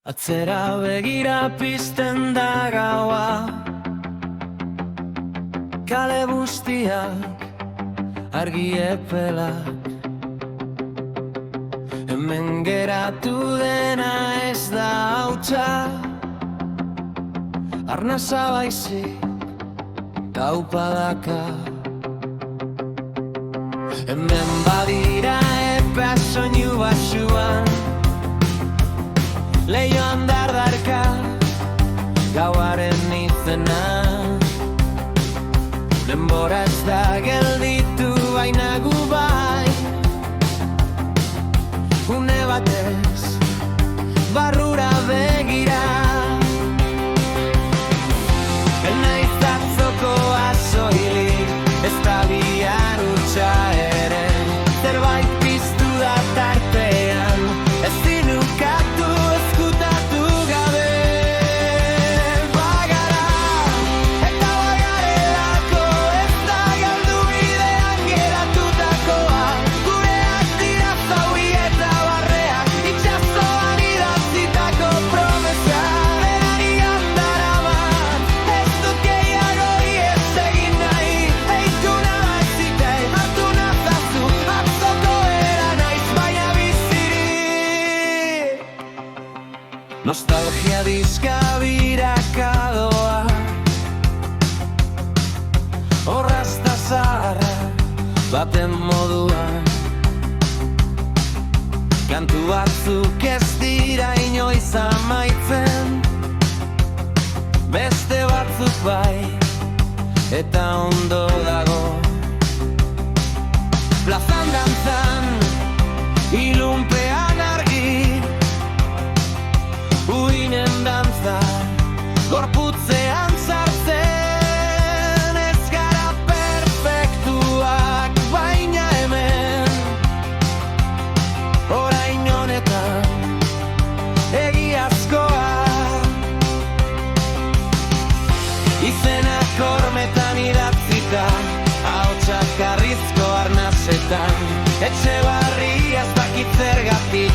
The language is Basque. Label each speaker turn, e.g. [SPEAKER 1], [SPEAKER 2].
[SPEAKER 1] Atzera begira pizten da gaua, kale guztiak argi epelak. Hemen geratu dena ez da hautsa, arnasa baizik taupadaka. Hemen badira epea soinu basuan, leioan dardarka gauaren izena. Denbora ez da gelditu baina gu bai, une batez barrura begira. Ez naiz atzokoa soilik, ez da bihar hutsa ere. Zerbait piztu da tartean, ezin ukatu ezkutatu gabe. Bagara eta bagarelako, ez da galdu bidean geratutakoa. Gureak dira zauri eta barreak, itxasoan idatzitako promesa. Berari gandara bat, ez dut gehiago ihes egin nahi. Eituna baizitei, hartu nazazu, atzoko era naiz baina bizirik. Nostalgia dizka birakadoa, orrazta zaharra baten moduan. Kantu batzuk ez dira inoiz amaitzen, beste batzuk bai, eta ondo dago. Plazan dantzan, ilunpean argi, uinen dantza, gorputzean sartzen. Ez gara perfektuak, baina hemen, orain honetan, egiazkoa. Izenak hormetan idatzita, ahotsak harrizko arnasetan. Etxe barria ez dakit zergatik,